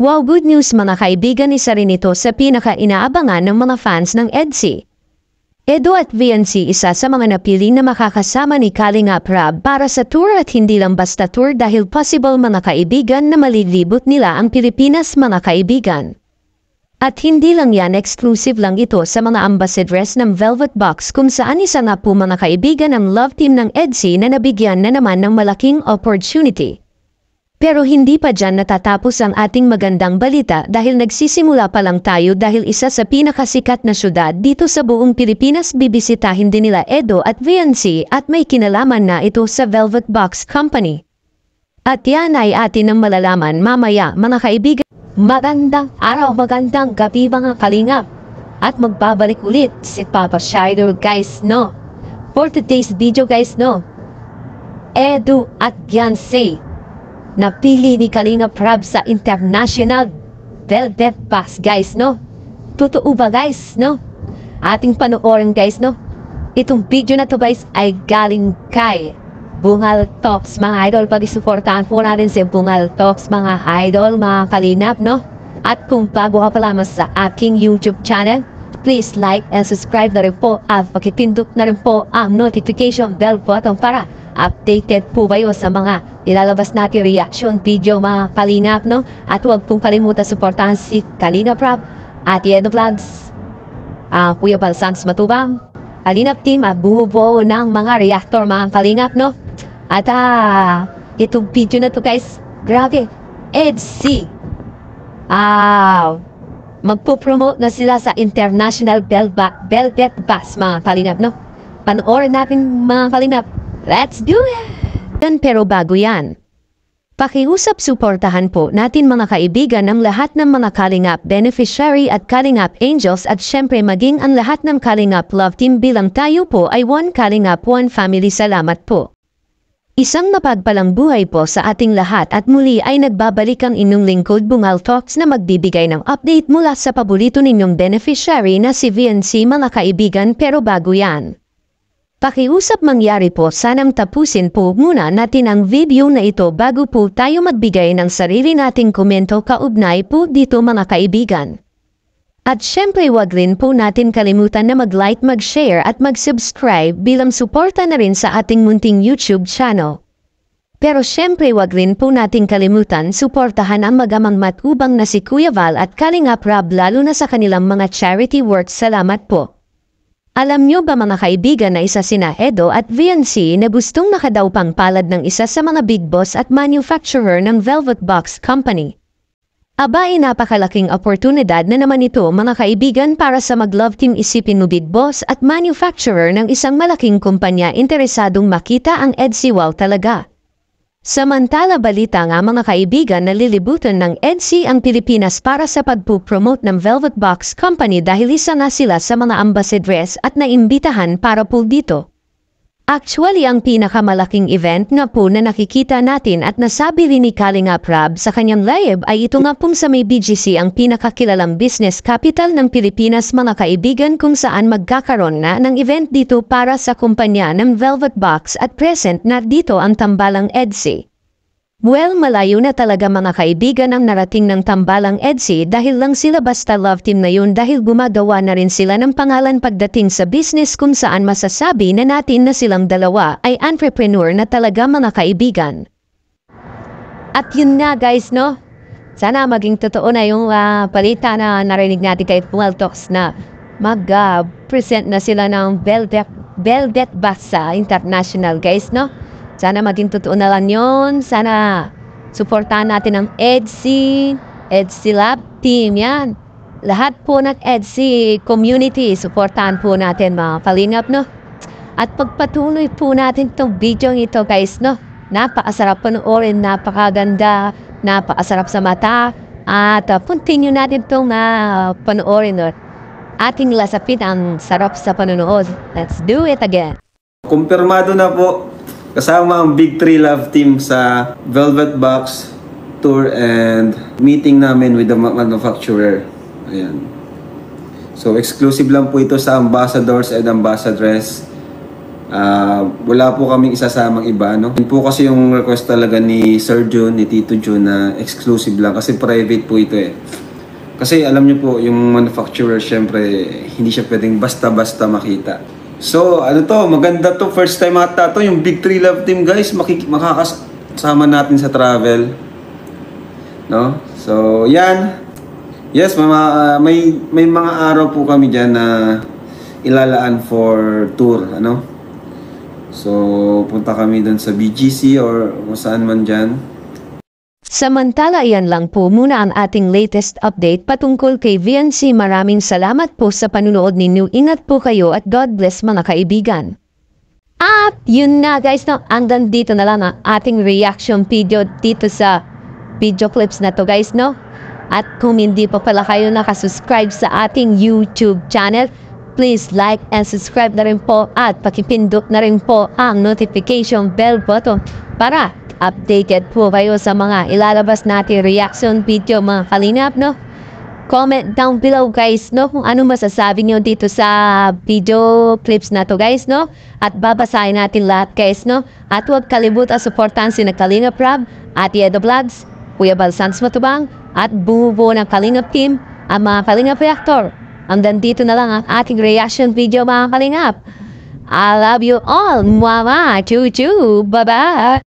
Wow, good news mga kaibigan, isa rin ito sa pinaka-inaabangan ng mga fans ng EDC. Edo at VNC isa sa mga napili na makakasama ni Kalinga Prab para sa tour at hindi lang basta tour dahil possible mga kaibigan na malilibot nila ang Pilipinas mga kaibigan. At hindi lang yan, exclusive lang ito sa mga ambassadress ng Velvet Box kung saan isa nga po mga kaibigan ang love team ng EDC na nabigyan na naman ng malaking opportunity. Pero hindi pa dyan natatapos ang ating magandang balita dahil nagsisimula pa lang tayo dahil isa sa pinakasikat na syudad dito sa buong Pilipinas bibisitahin din nila Edo at VNC at may kinalaman na ito sa Velvet Box Company. At yan ay atin ang malalaman mamaya mga kaibigan. Magandang araw, magandang gabi mga kalingap. At magbabalik ulit si Papa Shider guys no. For today's video guys no. Edo at VNC napili ni Kalinga Prab sa International Velvet Box guys no. Totoo ba guys no? Ating panoorin guys no. Itong video na to guys ay galing kay Bungal Talks mga idol. Pag-isuportahan po natin si Bungal Talks mga idol mga kalingap no. At kung bago ka pa lamang sa aking YouTube channel, please like and subscribe na rin po at pakipindot na rin po ang notification bell button para updated po kayo sa mga ilalabas natin reaction video mga kalingap no. At huwag pong kalimutan suportahan si Kalinga Prab at Edo Vlogs, Kuya Balsams Matubang, Kalingap Team at buo-buo ng mga reactor mga kalingap no. At itong video na to guys, grabe, EDC magpo-promote na sila sa International Velvet Box mga kalingap no. Panoorin natin mga kalingap. Let's do it! Pero bago yan, pakiusap suportahan po natin mga kaibigan ng lahat ng mga Kalingap beneficiary at Kalingap angels at syempre maging ang lahat ng Kalingap love team bilang tayo po ay one Kalingap, one family. Salamat po. Isang mapagpalang buhay po sa ating lahat at muli ay nagbabalik ang inyong lingkod Bungal Talks na magbibigay ng update mula sa paborito ninyong beneficiary na si VNC mga kaibigan. Pero bago yan, pakiusap mangyari po sanang tapusin po muna natin ang video na ito bago po tayo magbigay ng sarili nating komento kaugnay po dito mga kaibigan. At syempre wag rin po natin kalimutan na mag-like, mag-share at mag-subscribe bilang suporta na rin sa ating munting YouTube channel. Pero syempre wag rin po natin kalimutan suportahan ang magamang matubang na si Kuya Val at Kalinga Prab lalo na sa kanilang mga charity work. Salamat po. Alam nyo ba mga kaibigan na isa sina Edo at VNC na gustong nakadaw pang palad ng isa sa mga big boss at manufacturer ng Velvet Box Company? Abay, napakalaking oportunidad na naman ito mga kaibigan para sa mag-love team. Isipin mo big boss at manufacturer ng isang malaking kumpanya interesadong makita ang EDC. Wow talaga. Samantala balita nga mga kaibigan na lilibutan ng EDC ang Pilipinas para sa pagpupromote ng Velvet Box Company dahil isa na sila sa mga ambassadress at naimbitahan para po dito. Actually ang pinakamalaking event nga po na nakikita natin at nasabi rin ni Kalinga Prab sa kanyang live ay ito nga pong sa may BGC, ang pinakakilalang business capital ng Pilipinas mga kaibigan, kung saan magkakaroon na ng event dito para sa kumpanya ng Velvet Box at present na dito ang tambalang EDC. Well, malayo na talaga mga kaibigan ang narating ng tambalang EDC dahil lang sila basta love team na yun dahil gumagawa na rin sila ng pangalan pagdating sa business kung saan masasabi na natin na silang dalawa ay entrepreneur na talaga mga kaibigan. At yun nga guys no, sana maging totoo na yung balita na narinig natin kay Bungal Talks na mag-present na sila ng Velvet Box sa International guys no. Sana maging totoo na lang yun. Sana suportahan natin ang EDC Lab Team yan. Lahat po ng EDC community, suportahan po natin mga kalingap no. At pagpatuloy po natin itong video ito guys no. Napakasarap panoorin, napakaganda, napakasarap sa mata. At continue natin itong panoorin no. Ating lasapin ang sarap sa panonood. Let's do it again. Kumpirmado na po. Kasama ang Big 3 Love Team sa Velvet Box Tour and meeting namin with the manufacturer. Ayan. So exclusive lang po ito sa ambassadors and ambassadress. Wala po kaming isasamang iba, no? Yun po kasi yung request talaga ni Sir Jun, ni Tito Jun na exclusive lang kasi private po ito eh. Kasi alam niyo po, yung manufacturer syempre hindi siya pwedeng basta-basta makita. So, ano to, maganda to, first time ata to, yung Big 3 Love Team guys, makakasama natin sa travel. No? So, yan. Yes, may mga araw po kami diyan na ilalaan for tour, ano? So, punta kami dun sa BGC or kung saan man dyan. Samantala iyan lang po muna ang ating latest update patungkol kay VNC. Maraming salamat po sa panunood ninyo. Ingat po kayo at God bless mga kaibigan. At yun na guys, no, hanggang dito na lang ang ating reaction video dito sa video clips na to guys, no? At kung hindi pa pala kayo nakasubscribe sa ating YouTube channel, please like and subscribe na rin po at pakipindot na rin po ang notification bell button para updated po kayo sa mga ilalabas natin reaction video mga kalingap, no? Comment down below guys, no? Kung ano masasabi nyo dito sa video clips na to guys, no? At babasahin natin lahat guys, no? At huwag kalimutan supportan si Kalingap Rob at Yedo Vlogs, Kuya Balsans Matubang at buo ng Kalingap team, ang mga Kalingap Reactor. Hanggang dito na lang ang ating reaction video mga kalingap. I love you all. Mwah! Choo choo! Bye-bye!